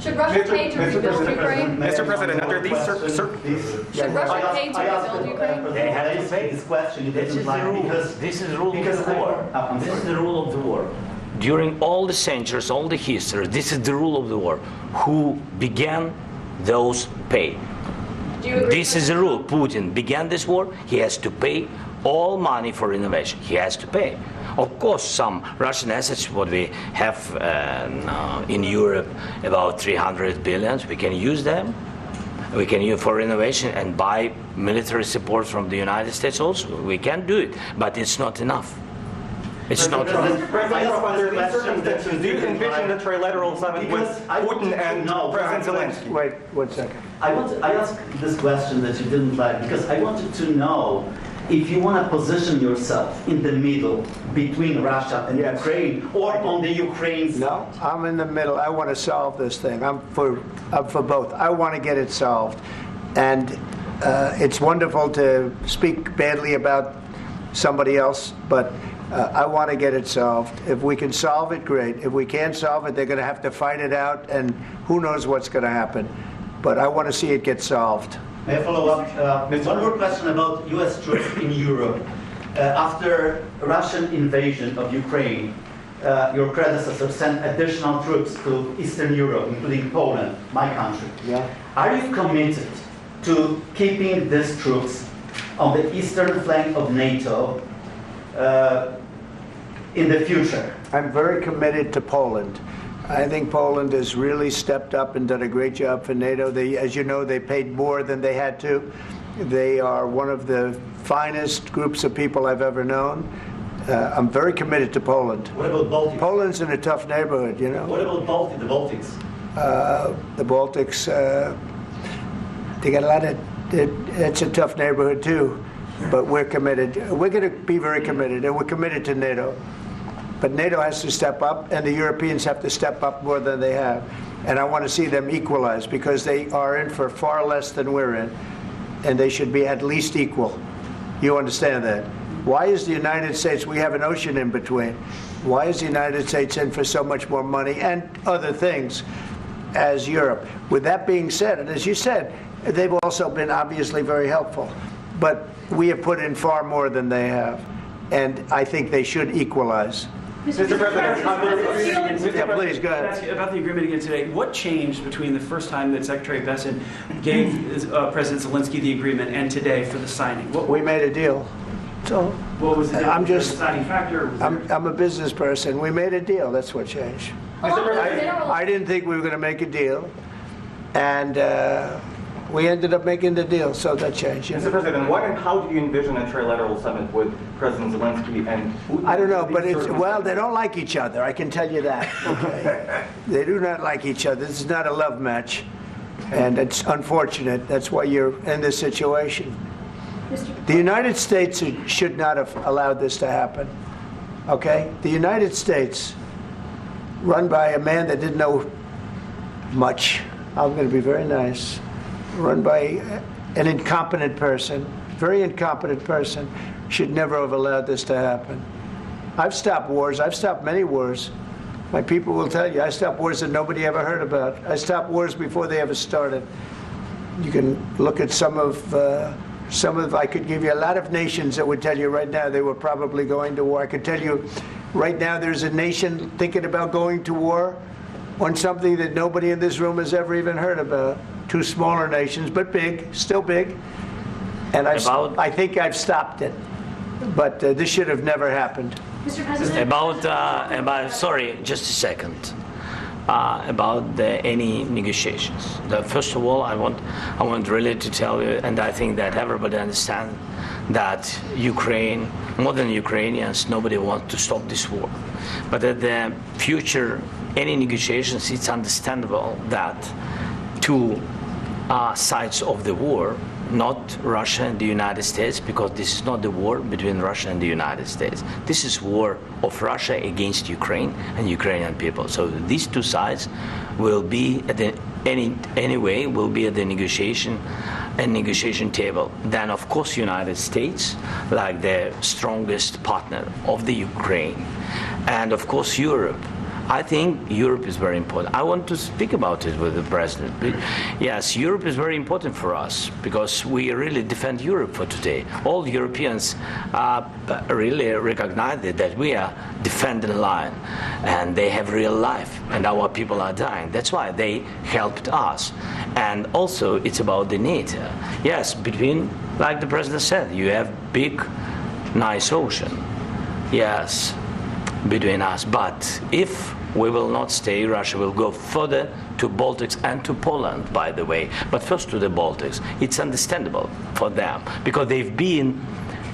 Should Russia pay to rebuild Ukraine? Mr. President, under these circumstances, should Russia pay to rebuild Ukraine? They have to pay this question. This is the rule. This is the rule of the war. This is the rule of the war. During all the centuries, all the history, this is the rule of the war. Who began, those pay. Do you agree? This is the rule. Putin began this war. He has to pay all money for innovation. He has to pay. Of course, some Russian assets, what we have in Europe, about 300 billion, we can use them. We can use for innovation and buy military support from the United States also. We can do it, but it's not enough. It's not enough. President, under these circumstances, do you envision a trilateral summit with Putin and President Zelensky? Wait 1 second. I asked this question that you didn't like because I wanted to know if you want to position yourself in the middle between Russia and Ukraine, or on the Ukraine side. No, I'm in the middle. I want to solve this thing. I'm for both. I want to get it solved. And it's wonderful to speak badly about somebody else, but I want to get it solved. If we can solve it, great. If we can't solve it, they're going to have to fight it out, and who knows what's going to happen. But I want to see it get solved. May I follow up? One more question about U.S. troops in Europe. After Russian invasion of Ukraine, your predecessor sent additional troops to Eastern Europe, including Poland, my country. Yeah. Are you committed to keeping these troops on the eastern flank of NATO in the future? I'm very committed to Poland. I think Poland has really stepped up and done a great job for NATO. As you know, they paid more than they had to. They are one of the finest groups of people I've ever known. I'm very committed to Poland. What about Baltics? Poland's in a tough neighborhood, you know. What about the Baltics? The Baltics, they got a lot of, it's a tough neighborhood too. But we're committed. We're going to be very committed, and we're committed to NATO. But NATO has to step up, and the Europeans have to step up more than they have. And I want to see them equalize, because they are in for far less than we're in, and they should be at least equal. You understand that? Why is the United States, we have an ocean in between, why is the United States in for so much more money and other things as Europe? With that being said, and as you said, they've also been obviously very helpful. But we have put in far more than they have, and I think they should equalize. Mr. President, Yeah, please, go ahead. Ask you about the agreement again today. What changed between the first time that Secretary Bessent gave President Zelensky the agreement and today for the signing? We made a deal. So What was the I'm just, deciding factor? I'm a business person. We made a deal. That's what changed. I didn't think we were going to make a deal, and we ended up making the deal, so that changed. Mr. President, what and how do you envision a trilateral summit with President Zelensky and Putin? I don't know, but it's, well, they don't like each other, I can tell you that. Okay? They do not like each other. This is not a love match, and it's unfortunate. That's why you're in this situation. The United States should not have allowed this to happen, okay? The United States, run by a man that didn't know much, I'm going to be very nice, run by an incompetent person, very incompetent person, should never have allowed this to happen. I've stopped wars. I've stopped many wars. My people will tell you, I stopped wars that nobody ever heard about. I stopped wars before they ever started. You can look at some of, I could give you a lot of nations that would tell you right now they were probably going to war. I could tell you right now there's a nation thinking about going to war on something that nobody in this room has ever even heard about. Two smaller nations, but big, still big. And I think I've stopped it. But this should have never happened. Mr. President? Sorry, just a second. About any negotiations. First of all, I want really to tell you, and I think that everybody understands that Ukraine, more than Ukrainians, nobody wants to stop this war. But at the future, any negotiations, it's understandable that two sides of the war, not Russia and the United States, because this is not the war between Russia and the United States. This is war of Russia against Ukraine and Ukrainian people. So these two sides will be at the anyway will be at the negotiation table. Then of course United States, like the strongest partner of the Ukraine, and of course Europe, I think Europe is very important. I want to speak about it with the president. Yes, Europe is very important for us because we really defend Europe for today. All Europeans really recognize that we are defending the line, and they have real life, and our people are dying. That's why they helped us. And also, it's about the NATO. Yes, between, like the president said, you have big, nice ocean. Yes, between us. But if we will not stay, Russia will go further to Baltics and to Poland, by the way. But first to the Baltics. It's understandable for them because they've been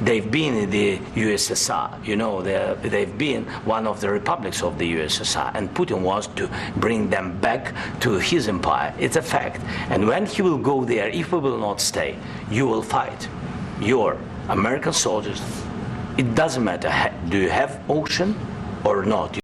in the USSR. You know, they've been one of the republics of the USSR, and Putin wants to bring them back to his empire. It's a fact. And when he will go there, if we will not stay, you will fight. Your American soldiers. It doesn't matter, do you have ocean or not?